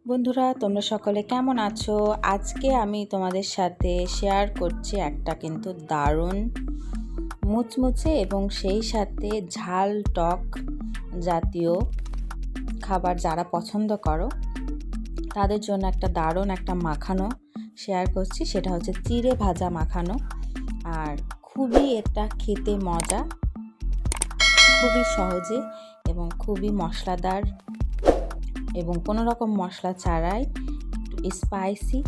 বন্ধুরা, তোমরা সকলে কেমন আছো? আজকে আমি তোমাদের সাথে শেয়ার করছি একটা কিন্তু দারুণ মুচমুচে এবং সেই সাথে ঝাল টক জাতীয় খাবার যারা পছন্দ করো তাদের জন্য একটা দারুণ একটা মাখানো শেয়ার করছি। সেটা হচ্ছে চিড়ে ভাজা মাখানো। আর খুবই এটা খেতে মজা, খুবই সহজে এবং খুবই মশলাদার এবং কোনো রকম মশলা ছাড়াই একটু স্পাইসি।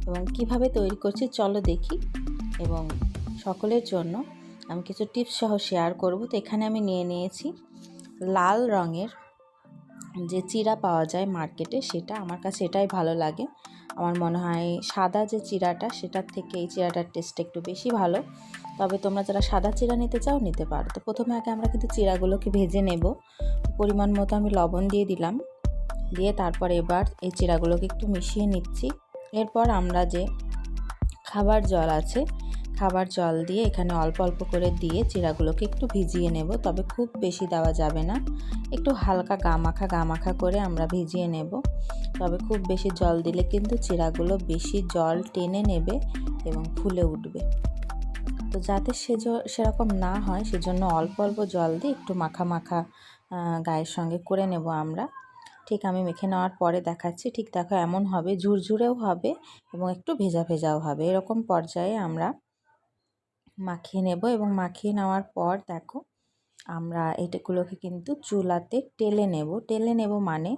এবং কিভাবে তৈরি করছি চলো দেখি। এবং সকলের জন্য আমি কিছু টিপস সহ শেয়ার করব। তো এখানে আমি নিয়ে নিয়েছি লাল রঙের যে চিড়া পাওয়া যায় মার্কেটে, সেটা আমার কাছে এটাই ভালো লাগে। আমার মনে হয় সাদা যে চিড়াটা সেটার থেকে এই চিড়াটার টেস্ট একটু বেশি ভালো। তবে তোমরা যারা সাদা চিড়া নিতে চাও নিতে পারো। তো প্রথমে আগে আমরা কিন্তু চিড়াগুলোকে ভেজে নেব। পরিমাণ মতো আমি লবণ দিয়ে দিলাম, দিয়ে তারপর এবার এই চিড়াগুলোকে একটু মিশিয়ে নিচ্ছি। এরপর আমরা যে খাবার জল আছে, খাবার জল দিয়ে এখানে অল্প অল্প করে দিয়ে চিড়াগুলোকে একটু ভিজিয়ে নেব। তবে খুব বেশি দেওয়া যাবে না, একটু হালকা গা মাখা করে আমরা ভিজিয়ে নেব। তবে খুব বেশি জল দিলে কিন্তু চিড়াগুলো বেশি জল টেনে নেবে এবং ফুলে উঠবে। তো যাতে সেরকম না হয় সেজন্য অল্প অল্প জল দিয়ে একটু মাখা মাখা গায়ের সঙ্গে করে নেব আমরা। ঠিক আমি মেখে নেওয়ার পরে দেখাচ্ছি। ঠিক দেখো এমন হবে, ঝুরঝুরেও হবে এবং একটু ভেজা ভেজাও হবে। এরকম পর্যায়ে আমরা মাখিয়ে নেব। এবং মাখিয়ে নেওয়ার পর দেখো আমরা এটাগুলোকে কিন্তু চুলাতে টেলে নেব মানে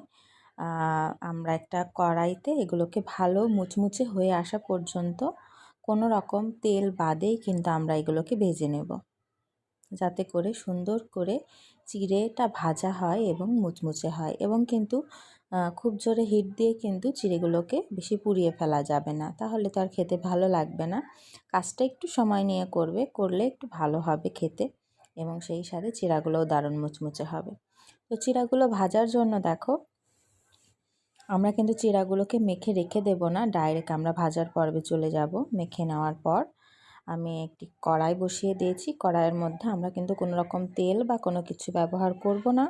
আমরা একটা কড়াইতে এগুলোকে ভালো মুচমুচে হয়ে আসা পর্যন্ত কোনো রকম তেল বাদেই কিন্তু আমরা এগুলোকে ভেজে নেব, যাতে করে সুন্দর করে চিড়েটা ভাজা হয় এবং মুচমুচে হয়। এবং কিন্তু খুব জোরে হিট দিয়ে কিন্তু চিড়েগুলোকে বেশি পুড়িয়ে ফেলা যাবে না, তাহলে তো আর খেতে ভালো লাগবে না। কাজটা একটু সময় নিয়ে করলে একটু ভালো হবে খেতে এবং সেই সাথে চিড়াগুলোও দারুণ মুচমুচে হবে। তো চিড়াগুলো ভাজার জন্য দেখো আমরা কিন্তু চিড়াগুলোকে মেখে রেখে দেব না, ডাইরেক্ট আমরা ভাজার পর্বে চলে যাব। মেখে নেওয়ার পর আমি একটি কড়াই বসিয়ে দিয়েছি। কড়াইয়ের মধ্যে আমরা কিন্তু কোনো রকম তেল বা কোনো কিছু ব্যবহার করব না।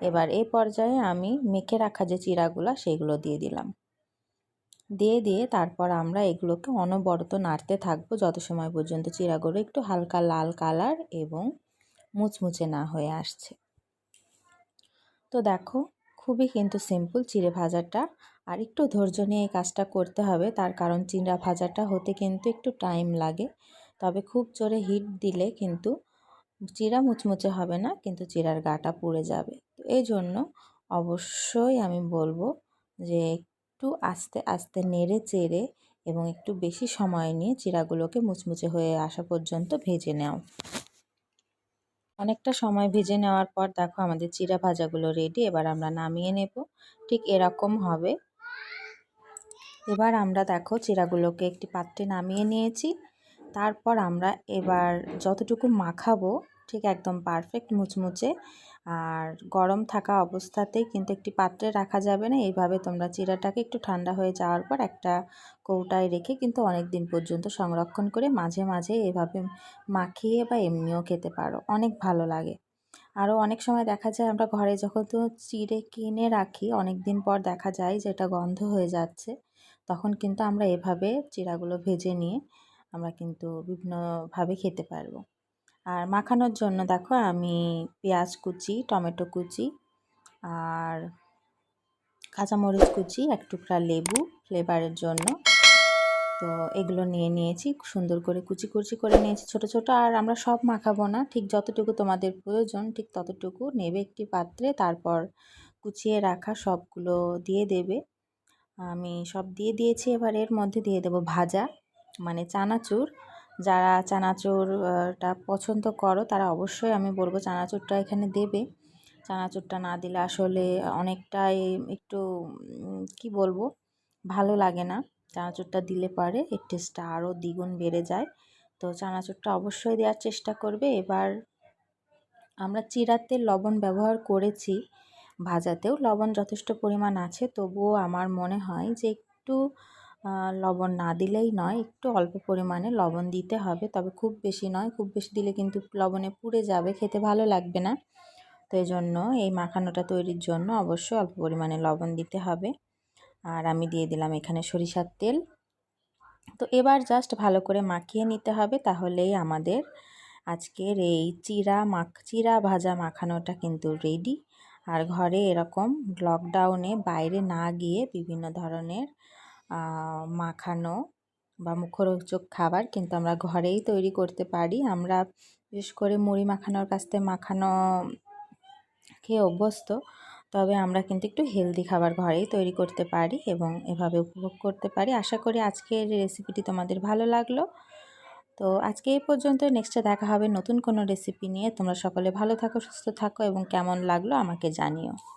এবার এই পর্যায়ে আমি মেখে রাখা যে চিড়াগুলো সেগুলো দিয়ে দিলাম। দিয়ে তারপর আমরা এগুলোকে অনবরত নাড়তে থাকবো যত সময় পর্যন্ত চিড়াগুলো একটু হালকা লাল কালার এবং মুচমুচে না হয়ে আসছে। তো দেখো খুবই কিন্তু সিম্পল চিড়ে ভাজাটা, আর একটু ধৈর্য নিয়ে এই কাজটা করতে হবে। তার কারণ চিড়া ভাজাটা হতে কিন্তু একটু টাইম লাগে। তবে খুব জোরে হিট দিলে কিন্তু চিড়া মুচমুচে হবে না, কিন্তু চিড়ার গাটা পুড়ে যাবে। তো এই জন্য অবশ্যই আমি বলবো যে একটু আস্তে আস্তে নেড়ে চেড়ে এবং একটু বেশি সময় নিয়ে চিড়াগুলোকে মুচমুচে হয়ে আসা পর্যন্ত ভেজে নাও। অনেকটা সময় ভেজে নেওয়ার পর দেখো আমাদের চিড়া ভাজাগুলো রেডি। এবার আমরা নামিয়ে নেব। ঠিক এরকম হবে। এবার আমরা দেখো চিড়াগুলোকে একটি পাত্রে নামিয়ে নিয়েছি। তারপর আমরা এবার যতটুকু মাখাবো ঠিক একদম পারফেক্ট মুচমুচে, আর গরম থাকা অবস্থাতেই কিন্তু একটি পাত্রে রাখা যাবে না। এইভাবে তোমরা চিড়াটাকে একটু ঠান্ডা হয়ে যাওয়ার পর একটা কৌটায় রেখে কিন্তু অনেক দিন পর্যন্ত সংরক্ষণ করে মাঝে মাঝে এভাবে মাখিয়ে বা এমনিও খেতে পারো, অনেক ভালো লাগে। আরও অনেক সময় দেখা যায় আমরা ঘরে যখন তো চিড়ে কিনে রাখি, অনেক দিন পর দেখা যায় যে এটা গন্ধ হয়ে যাচ্ছে, তখন কিন্তু আমরা এভাবে চিড়াগুলো ভেজে নিয়ে আমরা কিন্তু বিভিন্নভাবে খেতে পারবো। আর মাখানোর জন্য দেখো আমি পেঁয়াজ কুচি, টমেটো কুচি আর কাঁচামরিচ কুচি, এক টুকরা লেবু ফ্লেভারের জন্য, তো এগুলো নিয়ে নিয়েছি। সুন্দর করে কুচি কুচি করে নিয়েছি ছোট ছোট। আর আমরা সব মাখাবো না, ঠিক যতটুকু তোমাদের প্রয়োজন ঠিক ততটুকু নেবে একটি পাত্রে। তারপর কুচিয়ে রাখা সবগুলো দিয়ে দেবে। আমি সব দিয়ে দিয়েছি। এবার এর মধ্যে দিয়ে দেবো ভাজা মানে চানাচুর। যারা চানাচুরটা পছন্দ করো তারা অবশ্যই আমি বলবো চানাচুরটা এখানে দেবে। চানাচুরটা না দিলে আসলে অনেকটাই একটু কি বলবো ভালো লাগে না। চানাচুরটা দিলে পরে এর টেস্টটা আরও দ্বিগুণ বেড়ে যায়। তো চানাচুরটা অবশ্যই দেওয়ার চেষ্টা করবে। এবার আমরা চিড়াতে লবণ ব্যবহার করেছি, ভাজাতেও লবণ যথেষ্ট পরিমাণ আছে, তবুও আমার মনে হয় যে একটু লবণ না দিলেই নয়, একটু অল্প পরিমাণে লবণ দিতে হবে। তবে খুব বেশি নয়, খুব বেশি দিলে কিন্তু লবণে পুড়ে যাবে, খেতে ভালো লাগবে না। তো এই জন্য এই মাখানোটা তৈরির জন্য অবশ্যই অল্প পরিমাণে লবণ দিতে হবে। আর আমি দিয়ে দিলাম এখানে সরিষার তেল। তো এবার জাস্ট ভালো করে মাখিয়ে নিতে হবে, তাহলেই আমাদের আজকের এই চিরা ভাজা মাখানোটা কিন্তু রেডি। আর ঘরে এরকম লকডাউনে বাইরে না গিয়ে বিভিন্ন ধরনের মাখানো বা মুখরোচক খাবার কিন্তু আমরা ঘরেই তৈরি করতে পারি। আমরা বিশেষ করে মুড়ি মাখানোর কাছ থেকে মাখানো খেয়ে অভ্যস্ত, তবে আমরা কিন্তু একটু হেলদি খাবার ঘরেই তৈরি করতে পারি এবং এভাবে উপভোগ করতে পারি। আশা করি আজকের রেসিপিটি তোমাদের ভালো লাগলো। তো আজকে এই পর্যন্ত, নেক্সটে দেখা হবে নতুন কোনো রেসিপি নিয়ে। তোমরা সকলে ভালো থাকো, সুস্থ থাকো এবং কেমন লাগলো আমাকে জানিও।